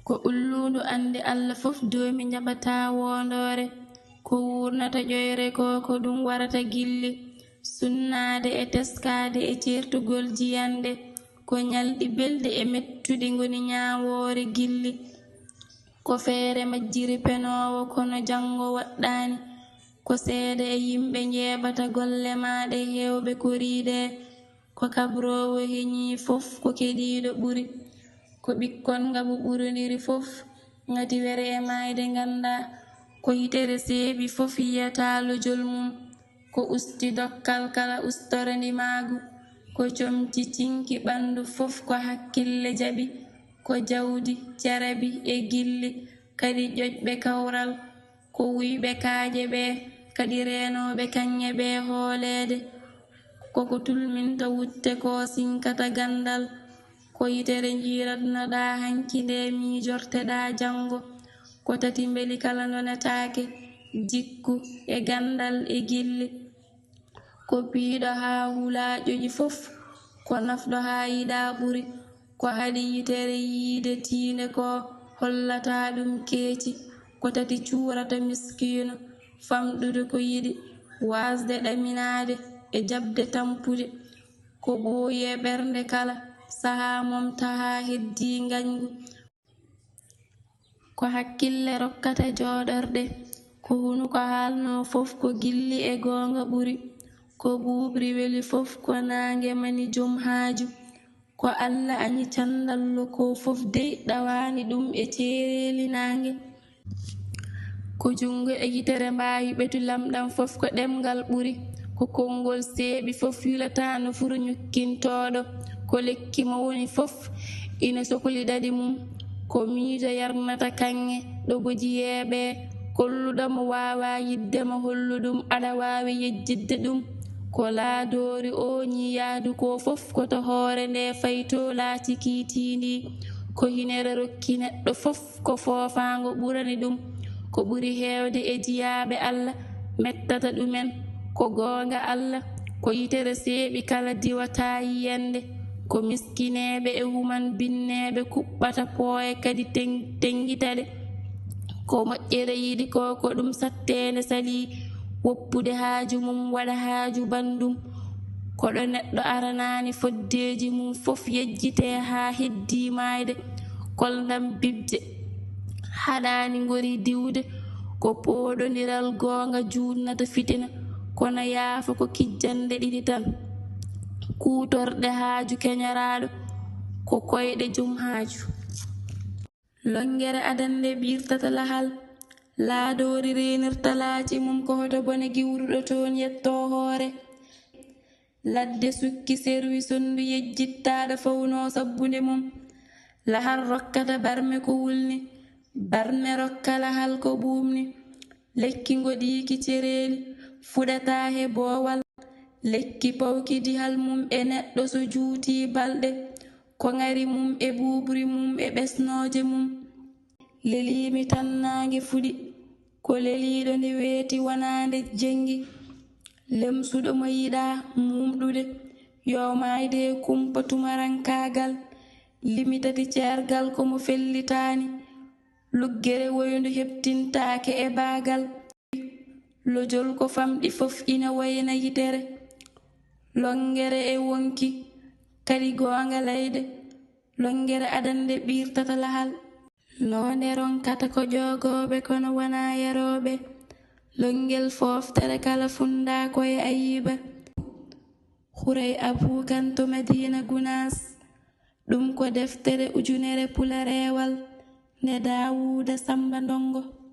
ko ulludu ande Allah fof domi jabata wondore ko wurnata ƴoyre ko ɗum warata gilli sunnade e teskade e certugol jiyande ko ñalɗi belde e mettuɗi ngoni ñawore gilli ko feere majjiri penowo kono jango waɗɗani ko seede e yimɓe njeɓata golle maɗe hewɓe koriide ko kabrowo heñi fof ko keɗiɗo ɓuri ko ɓikkon ngabu ɓurindiri fof ngati were e mayde ganda ko hitere seeɓi fof yiyata lojol mum ko usti dokkal kala ustore ndimagu ko comci cinki ɓandu fof ko hakkille jaɓi ko jawdi jarabi e gilli kadi ƴoƴɓe kawral ko wuyɓe kaaje ɓe kadi renoɓe kanƴe ɓe hoolede koko tulminta wutte ko sinkata gandal ko yitere jiratnoɗa hanki nde mijorteɗa jango ko tati beeli kala donetake jikku e gandal e gilli ko piiɗo ha hulaƴoji fof ko nafɗo ha yiɗa ɓuri ko haɗi yitere yiide tiinde ko hollata ɗum keeci ko tati cuurata miskino famɗude ko yiɗi wasde ɗaminade e jabde tampude ko ɓooye ɓernde kala saha momta ha heddi ngañgu ko hakkille rokkata jooɗorɗe ko hunuko haalno fof ko gilli e goonga ɓuri ko ɓuuɓri weli fof ko naange mani jom haaju ko Allah añi candallo ko fof dey ɗawani ɗum e ceereli naange ko jungo e yitere mbaawi ɓetu lamɗam fof ko ɗemgal ɓuri ko konngol seeɓi fof yulata no furu ñukkintoɗo ko lekki mo woni fof ina sohli ɗaɗi mum ko miijo yarnata kanŋe ɗo bojiyeɓe kolluɗamo wawa yiddema holluɗum aɗa wawi yejjidde ɗum ko laadori o ñiyaadu ko fof koto hoore nde fayto laati kiitindi ko hinere rokki neɗɗo fof ko foofango ɓurani ɗum ko ɓuri heewde e jiyaɓe Allah mettata ɗumen ko goonga Allah ko yitere seeɓi kala diwata yiyande ko miskineɓe e human binneɓe kuɓɓata pooye kadi tengitaɗe ko moƴƴere yiɗi ko ɗum sattende sali woppude haaju mum waɗa haaju bandum koɗo neɗɗo aranani foddeji mum fof yejjite ha heddi mayde koldam bibje haɗani ngori diwde ko pooɗodiral goonga juutnata fitina kono yaafa ko kijjande ɗiɗi tan kuutorɗe haaju keñaraɗo ko koyɗe jom haaju longere adande ɓirtata lahal laadori renirta laaci mum ko hoto bone giwruɗo toon yetto hoore ladde sukki serwi sondu yejjittaɗo fawno sabbude mum lahal rokkata barme ko wulni barme rokka lahal ko ɓuumni lekki ngoɗiki cereeli fuɗata he boowal lekki pawki dihal mum e neɗɗo so juuti balɗe ko ngari mum e ɓuuɓri mum e ɓesnoje mum lelimi tan nange fuɗi ko leliɗo nde weeti wonande jengi lemsuɗo mo yiɗa mumɗude yomayde kumpa tumarankagal limitati ceergal komo fellitani luggere woyndu heɓtintake e baagal lojol ko famɗi fof ina wayna yitere longere e wonki kadi goonga layde longere adande ɓirtata lahal londe ronkata ko jogoɓe kono wona yaroɓe longel foftere kala funda koye ayiba huray abukan to Madina Gunas ɗum ko deftere ujunere Pularewal nde Dawuda Samba Ndongo